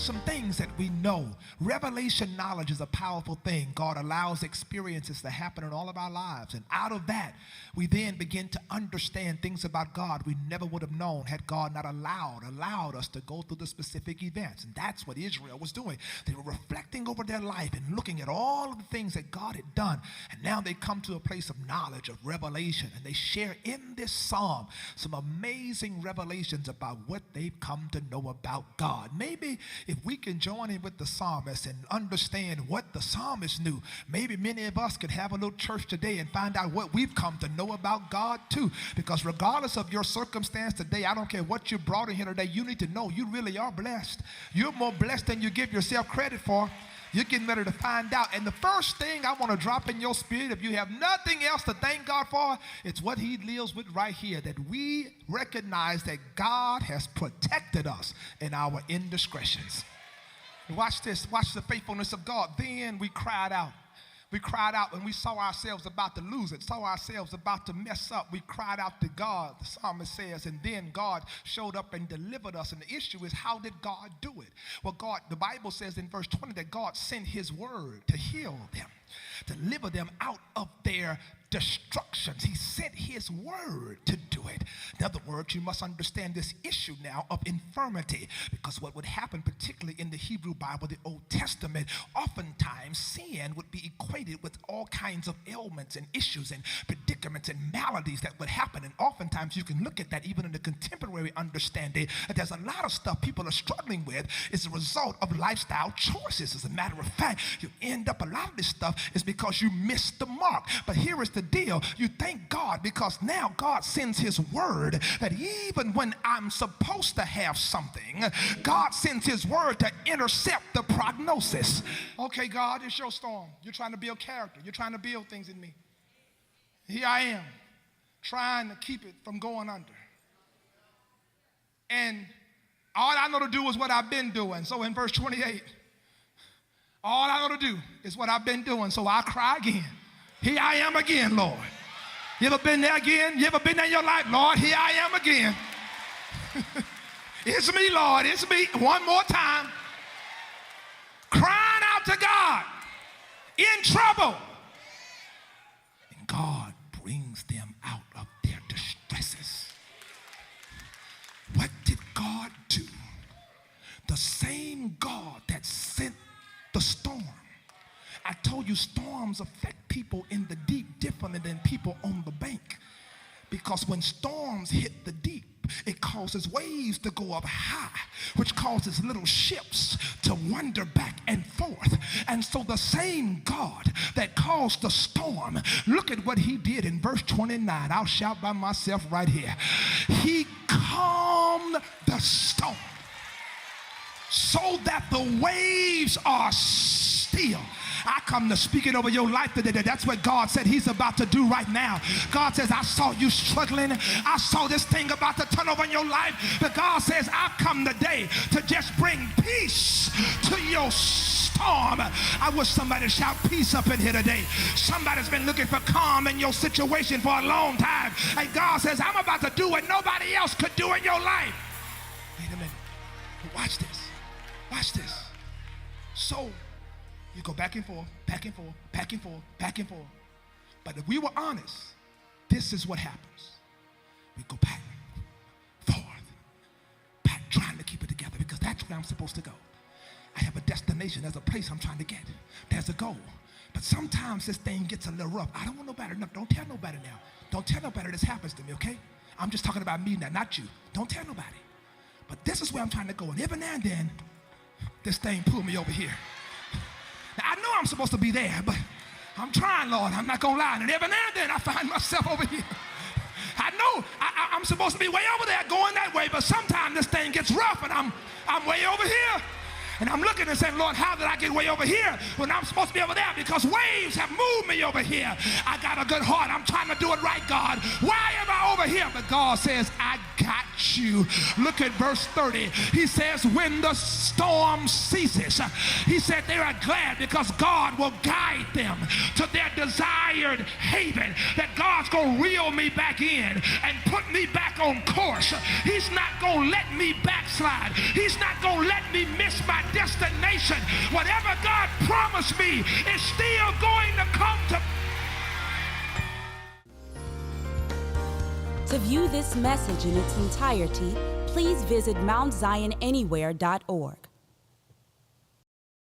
some things that we know. Revelation knowledge is a powerful thing. God allows experiences to happen in all of our lives. And out of that, we then begin to understand things about God we never would have known had God not allowed us to go through the specific events. And that's what Israel was doing. They were reflecting over their life and looking at all of the things that God had done. And now they come to a place of knowledge, of revelation. And they share in this psalm some amazing revelations about what they've come to know about God. Maybe if we can join in with the psalmist and understand what the psalmist knew, maybe many of us could have a little church today and find out what we've come to know about God too. Because regardless of your circumstance today, I don't care what you brought in here today, you need to know you really are blessed. You're more blessed than you give yourself credit for. You're getting ready to find out. And the first thing I want to drop in your spirit, if you have nothing else to thank God for, it's what he deals with right here, that we recognize that God has protected us in our indiscretions. Watch this. Watch the faithfulness of God. Then we cried out. We cried out when we saw ourselves about to lose it, saw ourselves about to mess up. We cried out to God, the psalmist says, and then God showed up and delivered us. And the issue is, how did God do it? Well, God, the Bible says in verse 20 that God sent his word to heal them, deliver them out of their destructions. He sent his word to do it. In other words, you must understand this issue now of infirmity, because what would happen, particularly in the Hebrew Bible, the Old Testament, oftentimes sin would be equated with all kinds of ailments and issues and predicaments and maladies that would happen. And oftentimes you can look at that even in the contemporary understanding, that there's a lot of stuff people are struggling with as a result of lifestyle choices. As a matter of fact, you end up, a lot of this stuff is because you missed the mark. But here is the deal. You thank God because now God sends his word, that even when I'm supposed to have something, God sends his word to intercept the prognosis. Okay, God, it's your storm. You're trying to build character. You're trying to build things in me. Here I am, trying to keep it from going under. And all I know to do is what I've been doing. So in verse 28, all I know to do is what I've been doing. So I cry again. Here I am again, Lord. You ever been there again? You ever been there in your life? Lord, here I am again. It's me, Lord. It's me. One more time. Crying out to God in trouble. And God brings them out of their distresses. What did God do? The same God that sent the storm. I told you storms affect people in the deep differently than people on the bank. Because when storms hit the deep, it causes waves to go up high, which causes little ships to wander back and forth. And so the same God that caused the storm, look at what he did in verse 29. I'll shout by myself right here. He calmed the storm so that the waves are still. I come to speak it over your life today. That's what God said he's about to do right now. God says, I saw you struggling. I saw this thing about to turn over in your life. But God says, I've come today to just bring peace to your storm. I wish somebody shout peace up in here today. Somebody's been looking for calm in your situation for a long time. And God says, I'm about to do what nobody else could do in your life. Wait a minute. Watch this. Watch this. So, you go back and forth, back and forth, back and forth, back and forth. But if we were honest, this is what happens. We go back, forth, back, trying to keep it together, because that's where I'm supposed to go. I have a destination. There's a place I'm trying to get. There's a goal. But sometimes this thing gets a little rough. I don't want nobody. No, don't tell nobody now. Don't tell nobody this happens to me, okay? I'm just talking about me now, not you. Don't tell nobody. But this is where I'm trying to go. And every now and then, this thing pulled me over here. Now, I know I'm supposed to be there, but I'm trying, Lord. I'm not going to lie. And every now and then I find myself over here. I know I'm supposed to be way over there going that way, but sometimes this thing gets rough and I'm way over here. And I'm looking and saying, Lord, how did I get way over here when I'm supposed to be over there? Because waves have moved me over here. I got a good heart. I'm trying to do it right, God. Why am I over here? But God says, I got got you. Look at verse 30. He says, when the storm ceases, he said they are glad because God will guide them to their desired haven, that God's going to reel me back in and put me back on course. He's not going to let me backslide. He's not going to let me miss my destination. Whatever God promised me is still going to come to. To view this message in its entirety, please visit MountZionAnywhere.org.